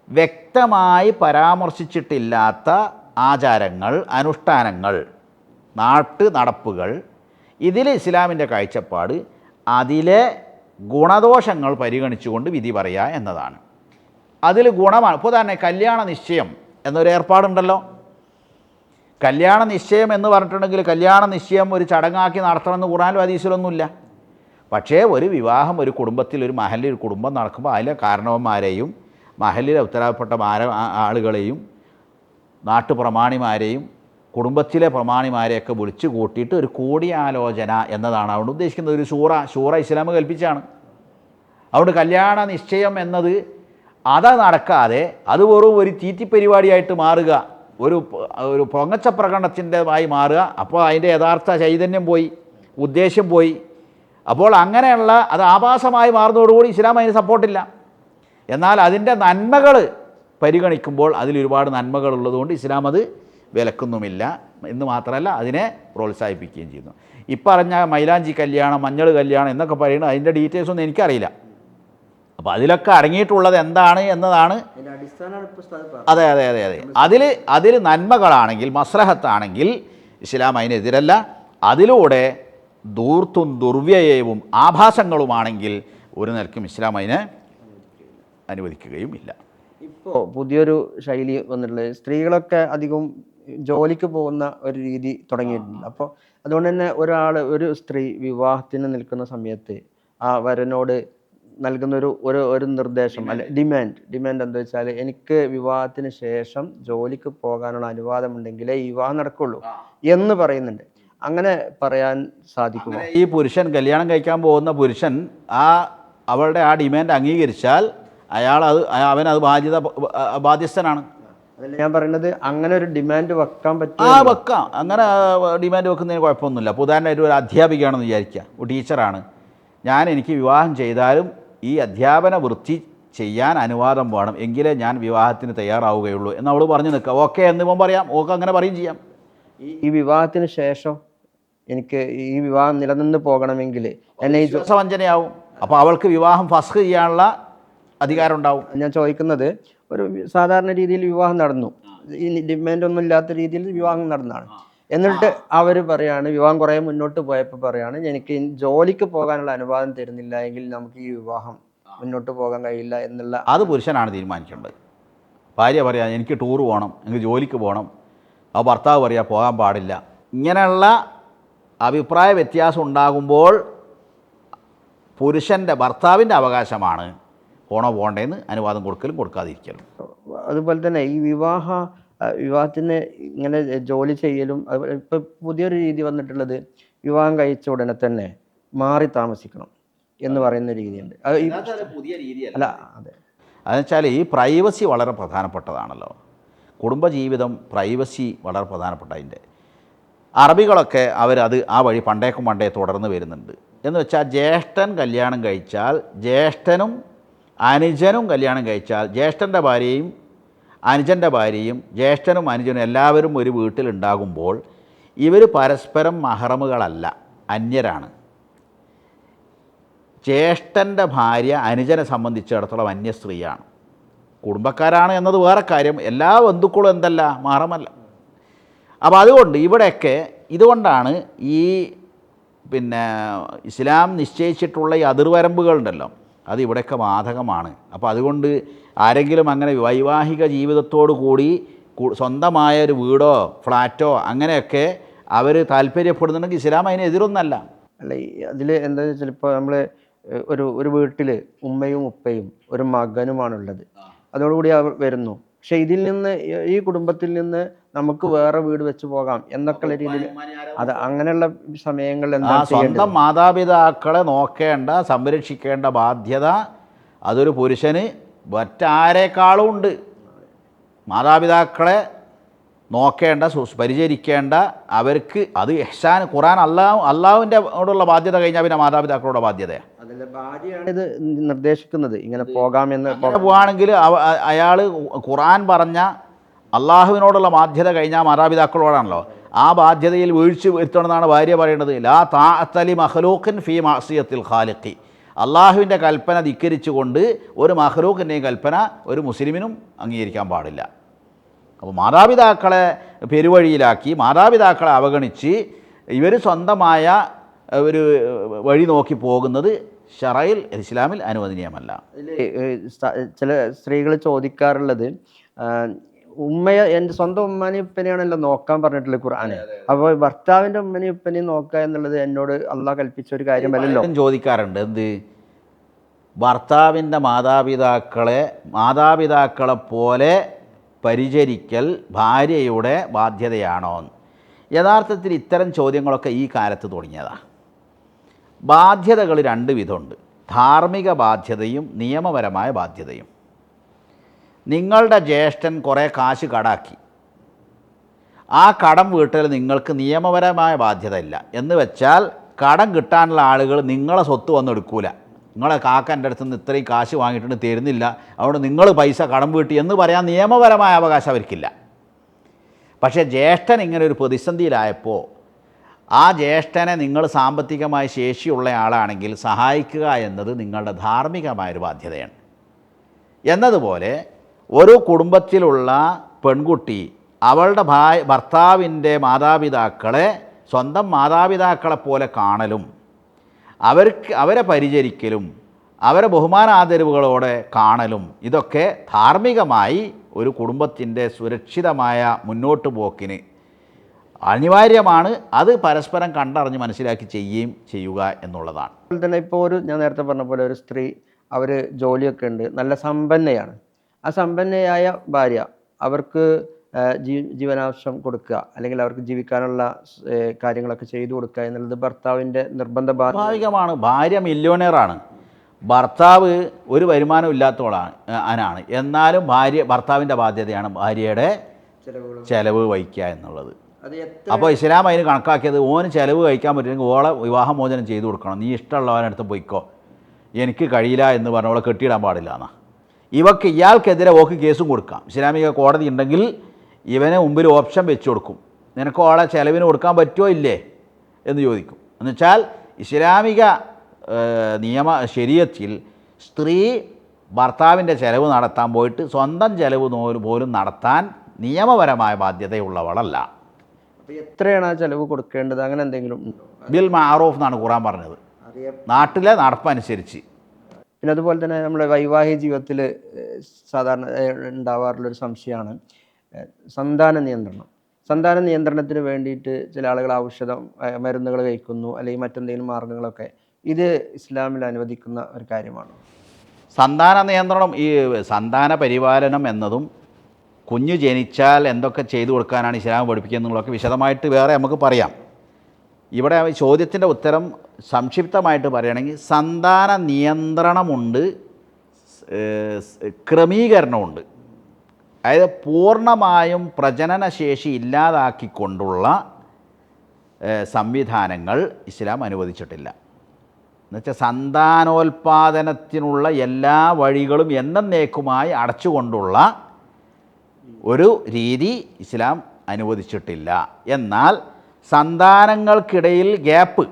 വ്യക്തമായി പരാമർശിച്ചിട്ടില്ലാത്ത ആചാരങ്ങൾ, അനുഷ്ഠാനങ്ങൾ, നാട്ടു നടപ്പുകൾ, ഇതിൽ ഇസ്ലാമിൻ്റെ കാഴ്ചപ്പാട് അതിലെ ഗുണദോഷങ്ങൾ പരിഗണിച്ചുകൊണ്ട് വിധി പറയുക എന്നതാണ്. അതിൽ ഗുണമാണ്. ഇപ്പോൾ തന്നെ കല്യാണ നിശ്ചയം എന്നൊരു ഏർപ്പാടുണ്ടല്ലോ. കല്യാണ നിശ്ചയം എന്ന് പറഞ്ഞിട്ടുണ്ടെങ്കിൽ കല്യാണ നിശ്ചയം ഒരു ചടങ്ങാക്കി നടത്തണമെന്ന് ഖുർആനിലും ഹദീസിലൊന്നുമില്ല. പക്ഷേ ഒരു വിവാഹം ഒരു കുടുംബത്തിൽ, ഒരു മഹലിൽ ഒരു കുടുംബം നടക്കുമ്പോൾ അതിലെ കാരണവന്മാരെയും മഹലിലെ ഉത്തരവാദപ്പെട്ട ആളുകളെയും നാട്ടുപ്രമാണിമാരെയും കുടുംബത്തിലെ പ്രമാണിമാരെയൊക്കെ വിളിച്ചു കൂട്ടിയിട്ട് ഒരു കൂടിയാലോചന എന്നതാണ് അവിടെ ഉദ്ദേശിക്കുന്നത്. ഒരു ഷൂറ ഇസ്ലാം കൽപ്പിച്ചാണ്. അതുകൊണ്ട് കല്യാണ നിശ്ചയം എന്നത് അത് നടക്കാതെ അത് വെറും ഒരു തീറ്റിപ്പരിപാടിയായിട്ട് മാറുക, ഒരു പൊങ്ങച്ച പ്രകടനത്തിൻ്റെതായി മാറുക. അപ്പോൾ അതിൻ്റെ യഥാർത്ഥ ചൈതന്യം പോയി, ഉദ്ദേശം പോയി. അപ്പോൾ അങ്ങനെയുള്ള അത് ആഭാസമായി മാറുന്നതോടുകൂടി ഇസ്ലാം അതിന് സപ്പോർട്ടില്ല. എന്നാൽ അതിൻ്റെ നന്മകൾ പരിഗണിക്കുമ്പോൾ അതിലൊരുപാട് നന്മകളുള്ളതുകൊണ്ട് ഇസ്ലാം അത് വിലക്കുന്നുമില്ല എന്ന് മാത്രമല്ല അതിനെ പ്രോത്സാഹിപ്പിക്കുകയും ചെയ്യുന്നു. ഇപ്പറഞ്ഞ മൈലാഞ്ചി കല്യാണം, മഞ്ഞൾ കല്യാണം എന്നൊക്കെ പറയുന്നത് അതിൻ്റെ ഡീറ്റെയിൽസ് ഒന്നും എനിക്കറിയില്ല. അപ്പോൾ അതിലൊക്കെ അടങ്ങിയിട്ടുള്ളത് എന്താണ് എന്നതാണ്. അതെ അതെ അതെ അതെ അതിൽ നന്മകളാണെങ്കിൽ, മസ്ലഹത്താണെങ്കിൽ ഇസ്ലാം അതിനെതിരല്ല. അതിലൂടെ ധൂർത്തും ദുർവ്യയവും ആഭാസങ്ങളുമാണെങ്കിൽ ഒരു നിലയ്ക്കും ഇസ്ലാം അതിനെ അനുവദിക്കുകയും ഇല്ല. ഇപ്പോൾ പുതിയൊരു ശൈലി വന്നിട്ടുള്ളത്, സ്ത്രീകളൊക്കെ അധികം ജോലിക്ക് പോകുന്ന ഒരു രീതി തുടങ്ങിയിട്ടുണ്ട്. അപ്പോൾ അതുകൊണ്ട് തന്നെ ഒരു സ്ത്രീ വിവാഹത്തിന് നിൽക്കുന്ന സമയത്ത് ആ വരനോട് നൽകുന്ന ഒരു നിർദ്ദേശം അല്ലെ ഡിമാൻഡ് എന്താ വെച്ചാൽ, എനിക്ക് വിവാഹത്തിന് ശേഷം ജോലിക്ക് പോകാനുള്ള അനുവാദമുണ്ടെങ്കിലേ ഈ വിവാഹം നടക്കുള്ളൂ എന്ന് പറയുന്നുണ്ട്. അങ്ങനെ പറയാൻ സാധിക്കുമോ? ഈ പുരുഷൻ, കല്യാണം കഴിക്കാൻ പോകുന്ന പുരുഷൻ അവളുടെ ആ ഡിമാൻഡ് അംഗീകരിച്ചാൽ അവനത് ബാധ്യസ്ഥനാണ്. അതല്ല ഞാൻ പറയുന്നത്, അങ്ങനെ ഒരു ഡിമാൻഡ് വെക്കാൻ പറ്റും. വെക്കാം. അങ്ങനെ ഡിമാൻഡ് വെക്കുന്നതിന് കുഴപ്പമൊന്നുമില്ല. അപ്പോൾ ഉദാഹരണമായിട്ട് ഒരു അധ്യാപികയാണെന്ന് വിചാരിക്കുക, ഒരു ടീച്ചറാണ്. എനിക്ക് വിവാഹം ചെയ്താലും ഈ അധ്യാപന വൃത്തി ചെയ്യാൻ അനുവാദം വേണം, എങ്കിലേ ഞാൻ വിവാഹത്തിന് തയ്യാറാവുകയുള്ളൂ എന്ന് അവൾ പറഞ്ഞു നിൽക്കുക. ഓക്കെ എന്ന് ഇവൻ പറയാം, ഓക്കെ അങ്ങനെ പറയും ചെയ്യാം. ഈ വിവാഹത്തിന് ശേഷം എനിക്ക് ഈ വിവാഹം നിലനിന്ന് പോകണമെങ്കിൽ എന്നെ ഈ വിശ്വാസവഞ്ചനയാവും. അപ്പോൾ അവൾക്ക് വിവാഹം ഫസ്ഖ് ചെയ്യാനുള്ള അധികാരം ഉണ്ടാവും. ഞാൻ ചോദിക്കുന്നത്, ഒരു സാധാരണ രീതിയിൽ വിവാഹം നടന്നു, ഈ ഡിമാൻഡ് ഒന്നും ഇല്ലാത്ത രീതിയിൽ വിവാഹം നടന്നതാണ്. എന്നിട്ട് അവർ പറയാണ്, വിവാഹം കുറേ മുന്നോട്ട് പോയപ്പോൾ പറയാണ്, എനിക്ക് ജോലിക്ക് പോകാനുള്ള അനുവാദം തരുന്നില്ല എങ്കിൽ നമുക്ക് ഈ വിവാഹം മുന്നോട്ട് പോകാൻ കഴിയില്ല എന്നുള്ള. അത് പുരുഷനാണ് തീരുമാനിക്കേണ്ടത്. ഭാര്യ പറയാം എനിക്ക് ടൂർ പോകണം, എനിക്ക് ജോലിക്ക് പോകണം, ആ ഭർത്താവ് പറയാം പോകാൻ പാടില്ല. ഇങ്ങനെയുള്ള അഭിപ്രായ വ്യത്യാസം ഉണ്ടാകുമ്പോൾ പുരുഷൻ്റെ ഭർത്താവിൻ്റെ അവകാശമാണ് പോകണ്ടേന്ന് അനുവാദം കൊടുക്കലും കൊടുക്കാതിരിക്കലും. അതുപോലെ തന്നെ ഈ വിവാഹത്തിന് ഇങ്ങനെ ജോലി ചെയ്യലും, ഇപ്പം പുതിയൊരു രീതി വന്നിട്ടുള്ളത് വിവാഹം കഴിച്ച ഉടനെ തന്നെ മാറി താമസിക്കണം എന്ന് പറയുന്ന രീതിയുണ്ട്. അത് പുതിയ രീതിയല്ല. അല്ല, അതെ, അതെന്നുവെച്ചാൽ ഈ പ്രൈവസി വളരെ പ്രധാനപ്പെട്ടതാണല്ലോ. കുടുംബജീവിതം പ്രൈവസി വളരെ പ്രധാനപ്പെട്ട. അതിൻ്റെ അറബികളൊക്കെ അവരത് ആ വഴി പണ്ടേ തുടർന്ന് വരുന്നുണ്ട്. എന്ന് വെച്ചാൽ ജ്യേഷ്ഠൻ കല്യാണം കഴിച്ചാൽ, ജ്യേഷ്ഠനും അനുജനും കല്യാണം കഴിച്ചാൽ, ജ്യേഷ്ഠൻ്റെ ഭാര്യയും അനുജൻ്റെ ഭാര്യയും ജ്യേഷ്ഠനും അനുജനും എല്ലാവരും ഒരു വീട്ടിലുണ്ടാകുമ്പോൾ ഇവർ പരസ്പരം മഹറമുകളല്ല, അന്യരാണ്. ജ്യേഷ്ഠൻ്റെ ഭാര്യ അനുജനെ സംബന്ധിച്ചിടത്തോളം അന്യ സ്ത്രീയാണ്. കുടുംബക്കാരാണ് എന്നത് വേറെ കാര്യം, എല്ലാ ബന്ധുക്കളും എന്തല്ല, മഹറമല്ല. അപ്പോൾ അതുകൊണ്ട് ഇവിടെയൊക്കെ ഇതുകൊണ്ടാണ് ഈ ഇസ്ലാം നിശ്ചയിച്ചിട്ടുള്ള ഈ അതിർവരമ്പുകളുണ്ടല്ലോ, അത് ഇവിടെയൊക്കെ ബാധകമാണ്. അപ്പോൾ അതുകൊണ്ട് ആരെങ്കിലും അങ്ങനെ വൈവാഹിക ജീവിതത്തോടു കൂടി സ്വന്തമായ ഒരു വീടോ ഫ്ലാറ്റോ അങ്ങനെയൊക്കെ അവർ താല്പര്യപ്പെടുന്നുണ്ടെങ്കിൽ ഇസ്ലാം അതിന് എതിരൊന്നല്ല. അല്ല, അതിൽ എന്താ വെച്ചാൽ ഇപ്പോൾ നമ്മൾ ഒരു വീട്ടിൽ ഉമ്മയും ഉപ്പയും ഒരു മകനുമാണുള്ളത്, അതോടുകൂടി അവർ വരുന്നു. പക്ഷെ ഇതിൽ നിന്ന്, ഈ കുടുംബത്തിൽ നിന്ന് നമുക്ക് വേറെ വീട് വെച്ച് പോകാം എന്നൊക്കെയുള്ള രീതിയിൽ, അത് അങ്ങനെയുള്ള സമയങ്ങളിൽ എന്താ സ്വന്തം മാതാപിതാക്കളെ നോക്കേണ്ട, സംരക്ഷിക്കേണ്ട ബാധ്യത അതൊരു പുരുഷന് മറ്റാരേക്കാളും ഉണ്ട്. മാതാപിതാക്കളെ നോക്കേണ്ട, പരിചരിക്കേണ്ട, അവർക്ക് അത് ഇഹ്സാൻ, ഖുർആൻ അള്ളാഹുവിൻ്റെ ഓടുള്ള ബാധ്യത കഴിഞ്ഞാൽ പിന്നെ മാതാപിതാക്കളുടെ ബാധ്യതയാണ്. അതിലെ ഭാര്യയാണ് ഇത് നിർദ്ദേശിക്കുന്നത്, ഇങ്ങനെ പോകാമെന്ന്. പോവുകയാണെങ്കിൽ അയാൾ ഖുർആൻ പറഞ്ഞ അള്ളാഹുവിനോടുള്ള ബാധ്യത കഴിഞ്ഞാൽ മാതാപിതാക്കളോടാണല്ലോ. ആ ബാധ്യതയിൽ വീഴ്ച വരുത്തണമെന്നാണ് ഭാര്യ പറയുന്നത്. ലാ താഅത്തലി മഖ്ലൂഖിൻ ഫീ മഅസിയത്തിൽ ഖാലിഖി. അള്ളാഹുവിൻ്റെ കൽപ്പന ധിക്കരിച്ചുകൊണ്ട് ഒരു മഖ്ലൂഖിൻ്റെയും കൽപ്പന ഒരു മുസ്ലിമിനും അംഗീകരിക്കാൻ പാടില്ല. അപ്പോൾ മാതാപിതാക്കളെ പെരുവഴിയിലാക്കി, മാതാപിതാക്കളെ അവഗണിച്ച് ഇവർ സ്വന്തമായ ഒരു വഴി നോക്കി പോകുന്നത് ശറയിൽ, ഇസ്ലാമിൽ അനുവദനീയമല്ല. ചില സ്ത്രീകൾ ചോദിക്കാറുള്ളത്, എൻ്റെ സ്വന്തം ഉമ്മാനെയും ഉപ്പനെയാണല്ലോ നോക്കാൻ പറഞ്ഞിട്ടുള്ളത് ഖുർആന്, അപ്പോൾ ഭർത്താവിൻ്റെ ഉമ്മനെയും ഉപ്പനെയും നോക്കുക എന്നുള്ളത് എന്നോട് അള്ളാഹ് കൽപ്പിച്ച ഒരു കാര്യമല്ലല്ലോ. ചോദിക്കാറുണ്ട്, എന്ത് ഭർത്താവിൻ്റെ മാതാപിതാക്കളെ പോലെ പരിചരിക്കൽ ഭാര്യയുടെ ബാധ്യതയാണോ? യഥാർത്ഥത്തിൽ ഇത്തരം ചോദ്യങ്ങളൊക്കെ ഈ കാലത്ത് തുടങ്ങിയതാണ്. ബാധ്യതകൾ രണ്ട് വിധമുണ്ട്, ധാർമ്മിക ബാധ്യതയും നിയമപരമായ ബാധ്യതയും. നിങ്ങളുടെ ജ്യേഷ്ഠൻ കുറേ കാശ് കടാക്കി, ആ കടം വീട്ടൽ നിങ്ങൾക്ക് നിയമപരമായ ബാധ്യത ഇല്ല. എന്ന് വെച്ചാൽ കടം കിട്ടാനുള്ള ആളുകൾ നിങ്ങളെ സ്വത്ത് വന്നെടുക്കൂല. നിങ്ങളെ കാക്കൻ്റെ അടുത്ത് നിന്ന് ഇത്രയും കാശ് വാങ്ങിയിട്ടുണ്ട് തരുന്നില്ല, അതുകൊണ്ട് നിങ്ങൾ പൈസ കടം വീട്ടി എന്ന് പറയാൻ നിയമപരമായ അവകാശം അവർക്കില്ല. പക്ഷേ ജ്യേഷ്ഠൻ ഇങ്ങനെ ഒരു പ്രതിസന്ധിയിലായപ്പോൾ ആ ജ്യേഷ്ഠനെ നിങ്ങൾ സാമ്പത്തികമായി ശേഷിയുള്ള ആളാണെങ്കിൽ സഹായിക്കുക എന്നത് നിങ്ങളുടെ ധാർമ്മികമായൊരു ബാധ്യതയാണ്. എന്നതുപോലെ ഒരു കുടുംബത്തിലുള്ള പെൺകുട്ടി അവളുടെ ഭർത്താവിൻ്റെ മാതാപിതാക്കളെ സ്വന്തം മാതാപിതാക്കളെപ്പോലെ കാണലും അവരെ പരിചരിക്കലും അവരെ ബഹുമാനാദരവുകളോടെ കാണലും ഇതൊക്കെ ധാർമ്മികമായി ഒരു കുടുംബത്തിൻ്റെ സുരക്ഷിതമായ മുന്നോട്ട് പോക്കിന് അനിവാര്യമാണ്. അത് പരസ്പരം കണ്ടറിഞ്ഞ് മനസ്സിലാക്കി ചെയ്യുക എന്നുള്ളതാണ്. അതുപോലെ തന്നെ ഇപ്പോൾ ഞാൻ നേരത്തെ പറഞ്ഞ പോലെ ഒരു സ്ത്രീ, അവർ ജോലിയൊക്കെ ഉണ്ട്, നല്ല സമ്പന്നയാണ്. ആ സമ്പന്നയായ ഭാര്യ അവർക്ക് ജീവനാംശം കൊടുക്കുക, അല്ലെങ്കിൽ അവർക്ക് ജീവിക്കാനുള്ള കാര്യങ്ങളൊക്കെ ചെയ്തു കൊടുക്കുക എന്നുള്ളത് ഭർത്താവിൻ്റെ നിർബന്ധ സ്വാഭാവികമാണ്. ഭാര്യ മില്യോണിയറാണ്, ഭർത്താവ് ഒരു വരുമാനം ഇല്ലാത്തവളാണ്. എന്നാലും ഭർത്താവിൻ്റെ ബാധ്യതയാണ് ഭാര്യയുടെ ചെലവ് വഹിക്കുക എന്നുള്ളത്. അപ്പോൾ ഇസ്ലാം അതിന് കണക്കാക്കിയത്, ഓന് ചെലവ് കഴിക്കാൻ പറ്റില്ലെങ്കിൽ ഓളെ വിവാഹമോചനം ചെയ്തു കൊടുക്കണം, നീ ഇഷ്ടമുള്ളവനടുത്ത് പോയിക്കോ എനിക്ക് കഴിയില്ല എന്ന് പറഞ്ഞ അവളെ കെട്ടിയിടാൻ പാടില്ല എന്നാ. ഇയാൾക്കെതിരെ ഓക്ക് കേസും കൊടുക്കാം. ഇസ്ലാമിക കോടതി ഉണ്ടെങ്കിൽ ഇവന് മുമ്പിൽ ഓപ്ഷൻ വെച്ച് കൊടുക്കും, നിനക്ക് ഓളെ ചിലവിന് കൊടുക്കാൻ പറ്റുമോ ഇല്ലേ എന്ന് ചോദിക്കും. എന്നുവെച്ചാൽ ഇസ്ലാമിക ശരീഅത്തിൽ സ്ത്രീ ഭർത്താവിൻ്റെ ചിലവ് നടത്താൻ പോയിട്ട് സ്വന്തം ചിലവ് പോലും നടത്താൻ നിയമപരമായ ബാധ്യതയുള്ളവളല്ല. അപ്പോൾ എത്രയാണ് ആ ചിലവ് കൊടുക്കേണ്ടത്, അങ്ങനെ എന്തെങ്കിലും ഉണ്ടോ? ബിൽ മഅറൂഫ് എന്നാണ് ഖുർആൻ പറഞ്ഞത്, നാട്ടിലെ നടപ്പനുസരിച്ച്. പിന്നെ അതുപോലെ തന്നെ നമ്മുടെ വൈവാഹിക ജീവിതത്തിൽ സാധാരണ ഉണ്ടാവാറുള്ളൊരു സംശയമാണ് സന്താന നിയന്ത്രണം. സന്താന നിയന്ത്രണത്തിന് വേണ്ടിയിട്ട് ചില ആളുകൾ ഔഷധം മരുന്നുകൾ കഴിക്കുന്നു, അല്ലെങ്കിൽ മറ്റെന്തെങ്കിലും മാർഗങ്ങളൊക്കെ. ഇത് ഇസ്ലാമിൽ അനുവദിക്കുന്ന ഒരു കാര്യമാണ്. സന്താന നിയന്ത്രണം, ഈ സന്താന പരിപാലനം എന്നതും കുഞ്ഞ് ജനിച്ചാൽ എന്തൊക്കെ ചെയ്തു കൊടുക്കാനാണ് ഇസ്ലാം പഠിപ്പിക്കുക എന്നുള്ളതൊക്കെ വിശദമായിട്ട് വേറെ നമുക്ക് പറയാം. ഇവിടെ ചോദ്യത്തിൻ്റെ ഉത്തരം സംക്ഷിപ്തമായിട്ട് പറയുകയാണെങ്കിൽ സന്താന നിയന്ത്രണമുണ്ട്, ക്രമീകരണമുണ്ട്. അതായത് പൂർണ്ണമായും പ്രജനനശേഷി ഇല്ലാതാക്കിക്കൊണ്ടുള്ള സംവിധാനങ്ങൾ ഇസ്ലാം അനുവദിച്ചിട്ടില്ല. എന്നുവെച്ചാൽ സന്താനോൽപാദനത്തിനുള്ള എല്ലാ വഴികളും എന്നേക്കുമായി അടച്ചുകൊണ്ടുള്ള ഒരു രീതി ഇസ്ലാം അനുവദിച്ചിട്ടില്ല. എന്നാൽ സന്താനങ്ങൾക്കിടയിൽ ഗ്യാപ്പ്,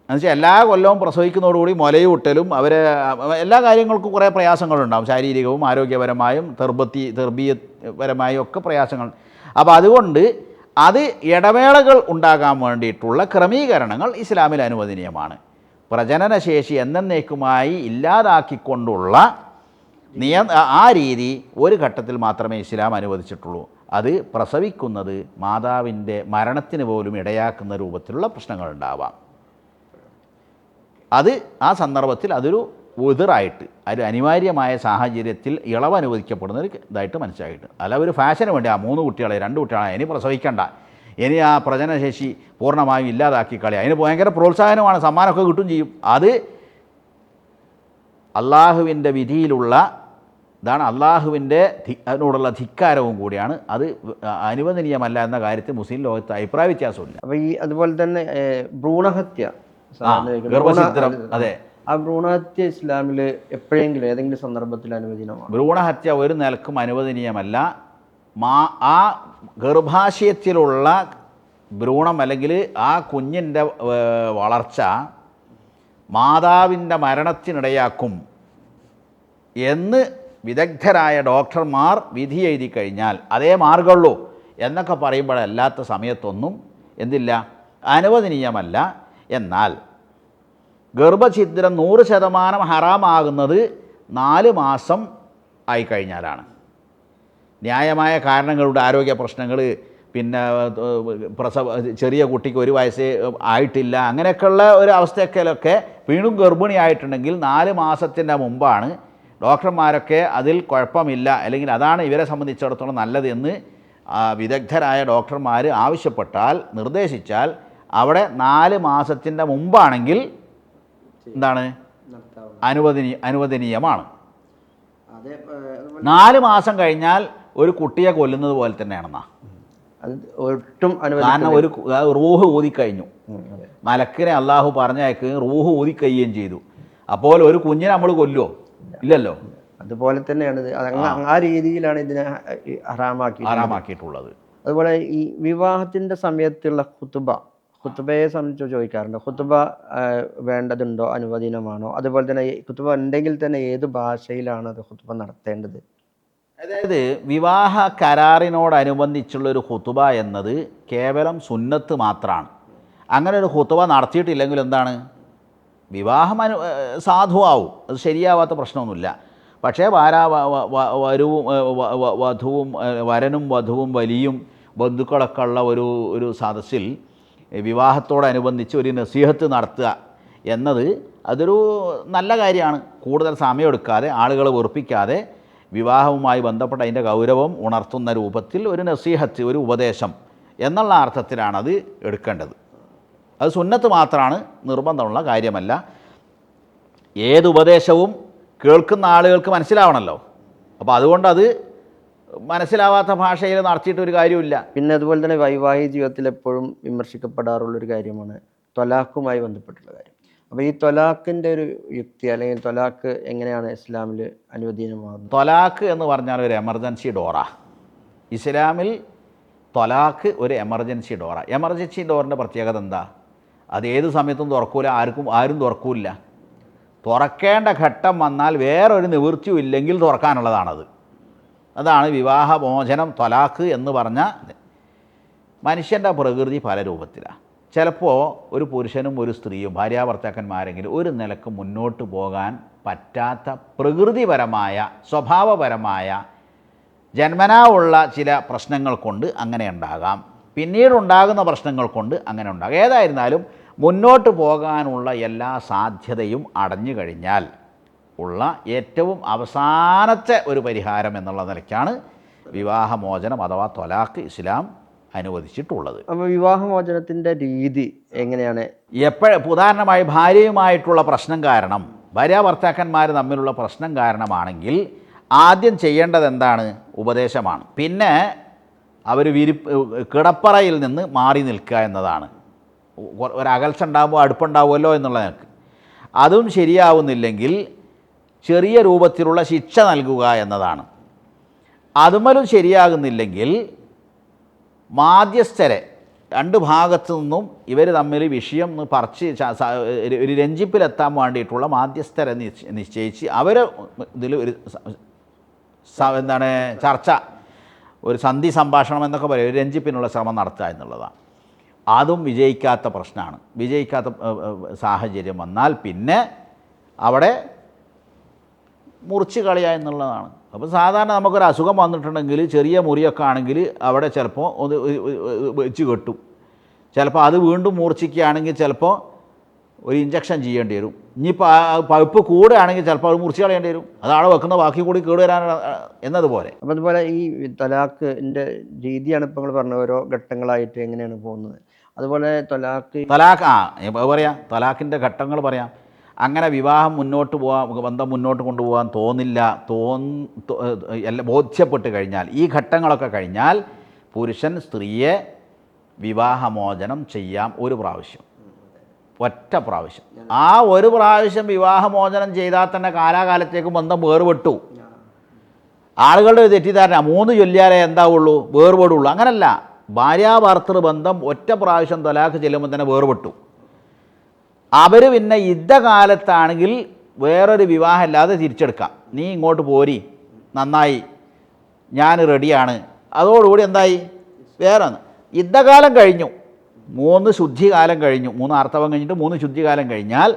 എന്നുവെച്ചാൽ എല്ലാ കൊല്ലവും പ്രസവിക്കുന്നതോടുകൂടി മുലയൂട്ടലും അവരെ എല്ലാ കാര്യങ്ങൾക്കും കുറേ പ്രയാസങ്ങളുണ്ടാകും, ശാരീരികവും ആരോഗ്യപരമായും തെർബീയപരമായും ഒക്കെ പ്രയാസങ്ങൾ. അപ്പോൾ അതുകൊണ്ട് അത് ഇടവേളകൾ ഉണ്ടാകാൻ വേണ്ടിയിട്ടുള്ള ക്രമീകരണങ്ങൾ ഇസ്ലാമിൽ അനുവദനീയമാണ്. പ്രജനനശേഷി എന്നേക്കുമായി ഇല്ലാതാക്കിക്കൊണ്ടുള്ള ആ രീതി ഒരു ഘട്ടത്തിൽ മാത്രമേ ഇസ്ലാം അനുവദിച്ചിട്ടുള്ളൂ. അത് പ്രസവിക്കുന്നത് മാതാവിൻ്റെ മരണത്തിന് പോലും ഇടയാക്കുന്ന രൂപത്തിലുള്ള പ്രശ്നങ്ങളുണ്ടാവാം. അത് ആ സന്ദർഭത്തിൽ അതൊരു ഉതിറായിട്ട് ഒരു അനിവാര്യമായ സാഹചര്യത്തിൽ ഇളവ് അനുവദിക്കപ്പെടുന്ന ഒരു ഇതായിട്ട് മനസ്സിലാക്കിയിട്ട്, അല്ല ഒരു ഫാഷന് വേണ്ടി 3 കുട്ടികളെ 2 കുട്ടികളെ ഇനി പ്രസവിക്കണ്ട, ഇനി ആ പ്രജനനശേഷി പൂർണ്ണമായും ഇല്ലാതാക്കി കളയുക, അതിന് ഭയങ്കര പ്രോത്സാഹനമാണ്, സമ്മാനമൊക്കെ കിട്ടും ചെയ്യും. അത് അള്ളാഹുവിൻ്റെ വിധിയിലുള്ള ഇതാണ്, അള്ളാഹുവിൻ്റെ അതിനോടുള്ള ധിക്കാരവും കൂടിയാണ്. അത് അനുവദനീയമല്ല എന്ന കാര്യത്തിൽ മുസ്ലിം ലോകത്ത് അഭിപ്രായ വ്യത്യാസമില്ല. അപ്പോൾ ഈ അതുപോലെ തന്നെ ഭ്രൂണഹത്യ, ഗർഭഛിദ്രം, അതെ, ആ ഭ്രൂണഹത്യ ഇസ്ലാമിൽ എപ്പോഴെങ്കിലും ഏതെങ്കിലും സന്ദർഭത്തിൽ അനുവദനീയമാണ്? ഭ്രൂണഹത്യ ഒരു നിലക്കും അനുവദനീയമല്ല. ആ ഗർഭാശയത്തിലുള്ള ഭ്രൂണം അല്ലെങ്കിൽ ആ കുഞ്ഞിൻ്റെ വളർച്ച മാതാവിൻ്റെ മരണത്തിനിടയാക്കും എന്ന് വിദഗ്ധരായ ഡോക്ടർമാർ വിധി എഴുതി കഴിഞ്ഞാൽ അതേ മാർഗമുള്ളൂ എന്നൊക്കെ പറയുമ്പോഴല്ലാത്ത സമയത്തൊന്നും എന്തില്ല, അനുവദനീയമല്ല. എന്നാൽ ഗർഭഛിദ്രം 100% ഹറാമാകുന്നത് 4 മാസം ആയിക്കഴിഞ്ഞാലാണ്. ന്യായമായ കാരണങ്ങളുടെ ആരോഗ്യ പ്രശ്നങ്ങൾ, പിന്നെ ചെറിയ കുട്ടിക്ക് 1 വയസ്സേ ആയിട്ടില്ല, അങ്ങനെയൊക്കെയുള്ള ഒരു അവസ്ഥയൊക്കെ വീണ്ടും ഗർഭിണിയായിട്ടുണ്ടെങ്കിൽ 4 മാസത്തിൻ്റെ മുമ്പാണ് ഡോക്ടർമാരൊക്കെ അതിൽ കുഴപ്പമില്ല, അല്ലെങ്കിൽ അതാണ് ഇവരെ സംബന്ധിച്ചിടത്തോളം നല്ലത് എന്ന് വിദഗ്ധരായ ഡോക്ടർമാർ ആവശ്യപ്പെട്ടാൽ, നിർദ്ദേശിച്ചാൽ അവിടെ 4 മാസത്തിൻ്റെ മുമ്പാണെങ്കിൽ എന്താണ് അനുവദനീയമാണ്. 4 മാസം കഴിഞ്ഞാൽ ഒരു കുട്ടിയെ കൊല്ലുന്നത് പോലെ തന്നെയാണെന്നാ. ഒട്ടും കാരണം ഒരു റൂഹ് ഊതിക്കഴിഞ്ഞു, മലക്കിനെ അള്ളാഹു പറഞ്ഞയക്കുകയും റൂഹ് ഊതിക്കഴിയുകയും ചെയ്തു. അപ്പോൾ ഒരു കുഞ്ഞിനെ നമ്മൾ കൊല്ലുമോ? ഇല്ലല്ലോ. അതുപോലെ തന്നെയാണ് ആ രീതിയിലാണ് ഇതിനെ ഹറാമാക്കിയിട്ടുള്ളത്. അതുപോലെ ഈ വിവാഹത്തിൻ്റെ സമയത്തുള്ള ഖുത്ബയെ സംബന്ധിച്ച് ചോദിക്കാറുണ്ട്. ഖുത്ബ വേണ്ടതുണ്ടോ, അനുവദനീയമാണോ? അതുപോലെ തന്നെ ഖുത്ബ ഉണ്ടെങ്കിൽ തന്നെ ഏത് ഭാഷയിലാണ് അത് ഖുത്ബ നടത്തേണ്ടത്? അതായത് വിവാഹ കരാറിനോടനുബന്ധിച്ചുള്ളൊരു ഖുത്ബ എന്നത് കേവലം സുന്നത്ത് മാത്രമാണ്. അങ്ങനെ ഒരു ഖുത്ബ നടത്തിയിട്ടില്ലെങ്കിൽ എന്താണ്, വിവാഹം സാധുവാവും, അത് ശരിയാവാത്ത പ്രശ്നമൊന്നുമില്ല. പക്ഷേ വരനും വധുവും വലിയും ബന്ധുക്കളൊക്കെ ഉള്ള ഒരു സദസ്സിൽ വിവാഹത്തോടനുബന്ധിച്ച് ഒരു നസീഹത്ത് നടത്തുക എന്നത് അതൊരു നല്ല കാര്യമാണ്. കൂടുതൽ സമയമെടുക്കാതെ, ആളുകളെ വെറുപ്പിക്കാതെ, വിവാഹവുമായി ബന്ധപ്പെട്ട അതിൻ്റെ ഗൗരവം ഉണർത്തുന്ന രൂപത്തിൽ ഒരു നസീഹത്ത്, ഒരു ഉപദേശം എന്നുള്ള അർത്ഥത്തിലാണ് അത് എടുക്കേണ്ടത്. അത് സുന്നത്ത് മാത്രമാണ്, നിർബന്ധമുള്ള കാര്യമല്ല. ഏത് ഉപദേശവും കേൾക്കുന്ന ആളുകൾക്ക് മനസ്സിലാവണമല്ലോ. അപ്പോൾ അതുകൊണ്ട് അത് മനസ്സിലാവാത്ത ഭാഷയിൽ നടത്തിയിട്ട് ഒരു കാര്യമില്ല. പിന്നെ അതുപോലെ തന്നെ വൈവാഹിക ജീവിതത്തിൽ എപ്പോഴും വിമർശിക്കപ്പെടാറുള്ളൊരു കാര്യമാണ് ത്വലാഖുമായി ബന്ധപ്പെട്ടുള്ള കാര്യം. അപ്പോൾ ഈ ത്വലാഖിൻ്റെ ഒരു യുക്തി അല്ലെങ്കിൽ ത്വലാഖ് എങ്ങനെയാണ് ഇസ്ലാമിൽ അനുവദനീയമാകുന്നത്? ത്വലാഖ് എന്ന് പറഞ്ഞാൽ ഒരു എമർജൻസി ഡോറ. ഇസ്ലാമിൽ ത്വലാഖ് ഒരു എമർജൻസി ഡോറ. എമർജൻസി ഡോറിൻ്റെ പ്രത്യേകത എന്താ? അത് ഏത് സമയത്തും തുറക്കൂല, ആരും തുറക്കൂല. തുറക്കേണ്ട ഘട്ടം വന്നാൽ വേറൊരു നിവൃത്തിയും ഇല്ലെങ്കിൽ തുറക്കാനുള്ളതാണത്. അതാണ് വിവാഹമോചനം, ത്വലാഖ് എന്ന് പറഞ്ഞ. മനുഷ്യൻ്റെ പ്രകൃതി പല രൂപത്തിലാണ്. ചിലപ്പോൾ ഒരു പുരുഷനും ഒരു സ്ത്രീയും ഭാര്യാഭർത്താക്കന്മാരെങ്കിലും ഒരു നിലക്ക് മുന്നോട്ട് പോകാൻ പറ്റാത്ത പ്രകൃതിപരമായ സ്വഭാവപരമായ ജന്മനാ ഉള്ള ചില പ്രശ്നങ്ങൾ കൊണ്ട് അങ്ങനെ ഉണ്ടാകാം, പിന്നീടുണ്ടാകുന്ന പ്രശ്നങ്ങൾ കൊണ്ട് അങ്ങനെ ഉണ്ടാകാം. ഏതായിരുന്നാലും മുന്നോട്ട് പോകാനുള്ള എല്ലാ സാധ്യതയും അടഞ്ഞു കഴിഞ്ഞാൽ ഉള്ള ഏറ്റവും അവസാനത്തെ ഒരു പരിഹാരം എന്നുള്ള നിലയ്ക്കാണ് വിവാഹമോചനം അഥവാ ത്വലാഖ് ഇസ്ലാം അനുവദിച്ചിട്ടുള്ളത്. അപ്പോൾ വിവാഹമോചനത്തിൻ്റെ രീതി എങ്ങനെയാണ്? ഉദാഹരണമായി ഭാര്യയുമായിട്ടുള്ള പ്രശ്നം കാരണം, ഭാര്യാഭർത്താക്കന്മാർ തമ്മിലുള്ള പ്രശ്നം കാരണമാണെങ്കിൽ ആദ്യം ചെയ്യേണ്ടത് എന്താണ്? ഉപദേശമാണ്. പിന്നെ അവർ കിടപ്പറയിൽ നിന്ന് മാറി നിൽക്കുക എന്നതാണ്. ഒരകൽച്ച ഉണ്ടാകുമ്പോൾ അടുപ്പുണ്ടാവുമല്ലോ എന്നുള്ള നിലക്ക്. അതും ശരിയാവുന്നില്ലെങ്കിൽ ചെറിയ രൂപത്തിലുള്ള ശിക്ഷ നൽകുക എന്നതാണ്. അതുമലും ശരിയാകുന്നില്ലെങ്കിൽ മാധ്യസ്ഥരെ രണ്ട് ഭാഗത്തു നിന്നും ഇവർ തമ്മിൽ വിഷയം പറിച്ച് ഒരു രഞ്ജിപ്പിലെത്താൻ വേണ്ടിയിട്ടുള്ള മാധ്യസ്ഥരെ നിശ്ചയിച്ച് അവർ ഇതിൽ ഒരു എന്താണ് ചർച്ച, ഒരു സന്ധി സംഭാഷണം എന്നൊക്കെ പറയും, ഒരു രഞ്ജിപ്പിനുള്ള ശ്രമം നടത്തുക എന്നുള്ളതാണ്. അതും വിജയിക്കാത്ത പ്രശ്നമാണ്. വിജയിക്കാത്ത സാഹചര്യം വന്നാൽ പിന്നെ അവിടെ മുറിച്ച് കളയുക എന്നുള്ളതാണ്. അപ്പോൾ സാധാരണ നമുക്കൊരു അസുഖം വന്നിട്ടുണ്ടെങ്കിൽ ചെറിയ മുറിയൊക്കെ ആണെങ്കിൽ അവിടെ ചിലപ്പോൾ ഒന്ന് വെച്ച് കെട്ടും. ചിലപ്പോൾ അത് വീണ്ടും മൂർച്ഛിക്കുകയാണെങ്കിൽ ചിലപ്പോൾ ഒരു ഇഞ്ചക്ഷൻ ചെയ്യേണ്ടി വരും. ഇനിയിപ്പോൾ പഴുപ്പ് കൂടുകയാണെങ്കിൽ ചിലപ്പോൾ അത് മുറിച്ച് കളയേണ്ടി വരും. അതാണ് വെക്കുന്ന ബാക്കി കൂടി കേടുവരാനാണ് എന്നതുപോലെ. അപ്പോൾ അതുപോലെ ഈ തലാഖിൻ്റെ രീതിയാണ് ഇപ്പോൾ നിങ്ങൾ പറഞ്ഞത്, ഓരോ ഘട്ടങ്ങളായിട്ട് എങ്ങനെയാണ് പോകുന്നത്. അതുപോലെ തലാഖ് പറയാം, തലാഖിൻ്റെ ഘട്ടങ്ങൾ പറയാം. അങ്ങനെ വിവാഹം മുന്നോട്ട് പോകാൻ, ബന്ധം മുന്നോട്ട് കൊണ്ടുപോകാൻ എല്ലാം ബോധ്യപ്പെട്ട് കഴിഞ്ഞാൽ, ഈ ഘട്ടങ്ങളൊക്കെ കഴിഞ്ഞാൽ പുരുഷൻ സ്ത്രീയെ വിവാഹമോചനം ചെയ്യാം ഒരു പ്രാവശ്യം, ഒറ്റ പ്രാവശ്യം. ആ ഒരു പ്രാവശ്യം വിവാഹമോചനം ചെയ്താൽ തന്നെ കാലാകാലത്തേക്ക് ബന്ധം വേർപെട്ടു. ആളുകളുടെ തെറ്റിദ്ധാരണ 3 ചൊല്ലിയാലേ എന്താവുള്ളൂ, വേർപെടുള്ളൂ. അങ്ങനല്ല. ഭാര്യാഭർത്തൃ ബന്ധം ഒറ്റ പ്രാവശ്യം തലാഖ് ചെല്ലുമ്പോൾ തന്നെ വേർപെട്ടു. അവർ പിന്നെ യുദ്ധകാലത്താണെങ്കിൽ വേറൊരു വിവാഹം ഇല്ലാതെ തിരിച്ചെടുക്കാം. നീ ഇങ്ങോട്ട് പോരി, നന്നായി, ഞാൻ റെഡിയാണ്. അതോടുകൂടി എന്തായി, വേറെ യുദ്ധകാലം കഴിഞ്ഞു, 3 ശുദ്ധികാലം കഴിഞ്ഞു, 3 ആർത്തവം കഴിഞ്ഞിട്ട് 3 ശുദ്ധികാലം കഴിഞ്ഞാൽ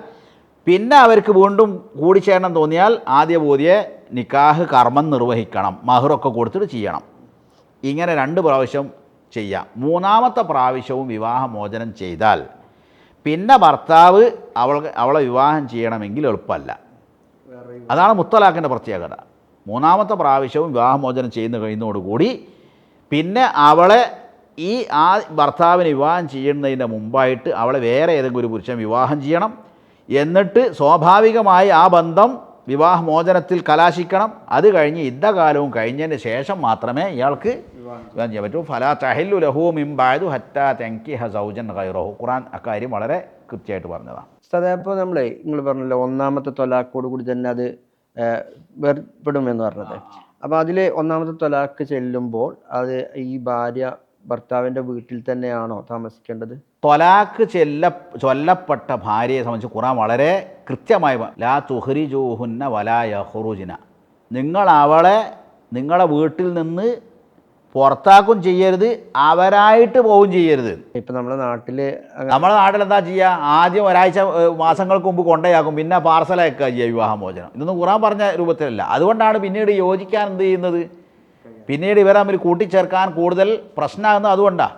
പിന്നെ അവർക്ക് വീണ്ടും കൂടിച്ചേരണം തോന്നിയാൽ ആദ്യ ബോധിയെ നിക്കാഹ് കർമ്മം നിർവഹിക്കണം, മഹറൊക്കെ കൊടുത്തിട്ട് ചെയ്യണം. ഇങ്ങനെ 2 പ്രാവശ്യം ചെയ്യാം. 3-ാമത്തെ പ്രാവശ്യവും വിവാഹമോചനം ചെയ്താൽ പിന്നെ ഭർത്താവ് അവളെ വിവാഹം ചെയ്യണമെങ്കിൽ എളുപ്പമല്ല. അതാണ് മുത്തലാഖിൻ്റെ പ്രത്യേകത. 3-ാമത്തെ പ്രാവശ്യവും വിവാഹമോചനം ചെയ്യുന്ന കഴിയുന്നതോടുകൂടി പിന്നെ അവളെ ആ ഭർത്താവിന് വിവാഹം ചെയ്യുന്നതിൻ്റെ മുമ്പായിട്ട് അവളെ വേറെ ഏതെങ്കിലും ഒരു പുരുഷൻ വിവാഹം ചെയ്യണം. എന്നിട്ട് സ്വാഭാവികമായി ആ ബന്ധം വിവാഹമോചനത്തിൽ കലാശിക്കണം. അത് കഴിഞ്ഞ് യുദ്ധകാലവും കഴിഞ്ഞതിന് ശേഷം മാത്രമേ ഇയാൾക്ക് വിവാഹം ചെയ്യാൻ പറ്റൂ. ഫലാ തഹില്ലു ലഹു മിൻ ബഅദു ഹത്താ തൻകിഹ സൗജൻ ഗൈറഹു. ഖുർആൻ അക്കാര്യം വളരെ കൃത്യമായിട്ട് പറഞ്ഞതാണ്. അപ്പോൾ നിങ്ങൾ പറഞ്ഞല്ലോ 1-ാമത്തെ ത്വലാഖോട് കൂടി തന്നെ അത് വേർപ്പെടുമെന്ന് പറഞ്ഞത്. അപ്പോൾ അതിൽ 1-ാമത്തെ ത്വലാഖ് ചെല്ലുമ്പോൾ അത് ഈ ഭാര്യ ഭർത്താവിൻ്റെ വീട്ടിൽ തന്നെയാണോ താമസിക്കേണ്ടത്? ത്വലാഖ് ചൊല്ലപ്പെട്ട ഭാര്യയെ സംബന്ധിച്ച് ഖുർആൻ വളരെ കൃത്യമായി, ലാ തുഖ്രിജൂഹുന്ന വലാ യഖ്റുജ്ന, നിങ്ങൾ അവളെ നിങ്ങളുടെ വീട്ടിൽ നിന്ന് പുറത്താക്കും ചെയ്യരുത്, അവരായിട്ട് പോവുകയും ചെയ്യരുത്. ഇപ്പം നമ്മുടെ നാട്ടിൽ എന്താ ചെയ്യുക, ആദ്യം ഒരാഴ്ച മാസങ്ങൾക്ക് മുമ്പ് കൊണ്ടയാക്കും, പിന്നെ പാർസലയക്കുക ചെയ്യുക വിവാഹമോചനം. ഇതൊന്നും ഖുർആൻ പറഞ്ഞ രൂപത്തിലല്ല. അതുകൊണ്ടാണ് പിന്നീട് യോജിക്കാൻ എന്ത് ചെയ്യുന്നത്, പിന്നീട് ഇവർ തമ്മിൽ കൂട്ടിച്ചേർക്കാൻ കൂടുതൽ പ്രശ്നമാകുന്നത് അതുകൊണ്ടാണ്.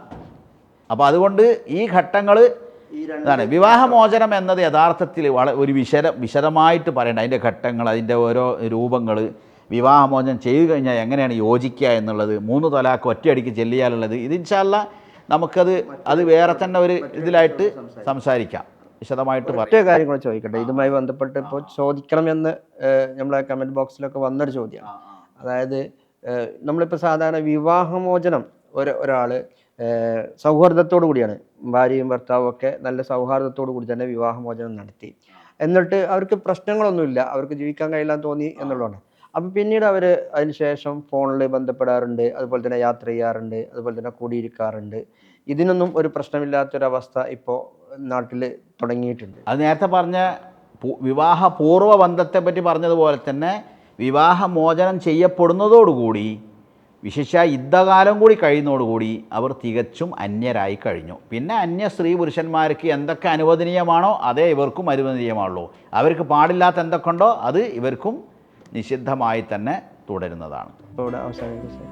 അപ്പോൾ അതുകൊണ്ട് ഈ ഘട്ടങ്ങൾ ഇതാണ്. വിവാഹമോചനം എന്നത് യഥാർത്ഥത്തിൽ ഒരു വിശദമായിട്ട് പറയേണ്ട അതിൻ്റെ ഘട്ടങ്ങൾ, അതിൻ്റെ ഓരോ രൂപങ്ങൾ, വിവാഹമോചനം ചെയ്തു കഴിഞ്ഞാൽ എങ്ങനെയാണ് യോജിക്കുക എന്നുള്ളത്, 3 തലാഖ് ഒറ്റയടിക്ക് ചെല്ലിയാലുള്ളത്, ഇത് ഇൻഷാ അല്ലാ നമുക്കത് വേറെ തന്നെ ഒരു ഇതിലായിട്ട് സംസാരിക്കാം, വിശദമായിട്ട്. മറ്റേ കാര്യങ്ങൾ ചോദിക്കട്ടെ, ഇതുമായി ബന്ധപ്പെട്ട് ഇപ്പോൾ ചോദിക്കണമെന്ന് നമ്മളെ കമൻറ്റ് ബോക്സിലൊക്കെ വന്നൊരു ചോദ്യമാണ്. അതായത് നമ്മളിപ്പോൾ സാധാരണ വിവാഹമോചനം ഒരാൾ സൗഹാർദ്ദത്തോടു കൂടിയാണ് ഭാര്യയും ഭർത്താവും ഒക്കെ നല്ല സൗഹാർദ്ദത്തോടു കൂടി തന്നെ വിവാഹമോചനം നടത്തി. എന്നിട്ട് അവർക്ക് പ്രശ്നങ്ങളൊന്നുമില്ല, അവർക്ക് ജീവിക്കാൻ കഴിയില്ലാന്ന് തോന്നി എന്നുള്ളതാണ്. അപ്പം പിന്നീട് അവർ അതിന് ശേഷം ഫോണിൽ ബന്ധപ്പെടാറുണ്ട്, അതുപോലെ തന്നെ യാത്ര ചെയ്യാറുണ്ട്, അതുപോലെ തന്നെ കൂടിയിരിക്കാറുണ്ട്. ഇതിനൊന്നും ഒരു പ്രശ്നമില്ലാത്തൊരവസ്ഥ ഇപ്പോൾ നാട്ടിൽ തുടങ്ങിയിട്ടുണ്ട്. അത് നേരത്തെ പറഞ്ഞ വിവാഹപൂർവ്വ ബന്ധത്തെപ്പറ്റി പറഞ്ഞതുപോലെ തന്നെ വിവാഹമോചനം ചെയ്യപ്പെടുന്നതോടുകൂടി വിശേഷ യുദ്ധകാലം കൂടി കഴിയുന്നതോടുകൂടി അവർ തികച്ചും അന്യരായി കഴിഞ്ഞു. പിന്നെ അന്യ സ്ത്രീ പുരുഷന്മാർക്ക് എന്തൊക്കെ അനുവദനീയമാണോ അതേ ഇവർക്കും അനുവദനീയമാണല്ലോ. അവർക്ക് പാടില്ലാത്ത എന്തൊക്കെ ഉണ്ടോ അത് ഇവർക്കും നിഷിദ്ധമായി തന്നെ തുടരുന്നതാണ്. ഇപ്പോൾ ഇവിടെ അവസാനിപ്പിച്ചു.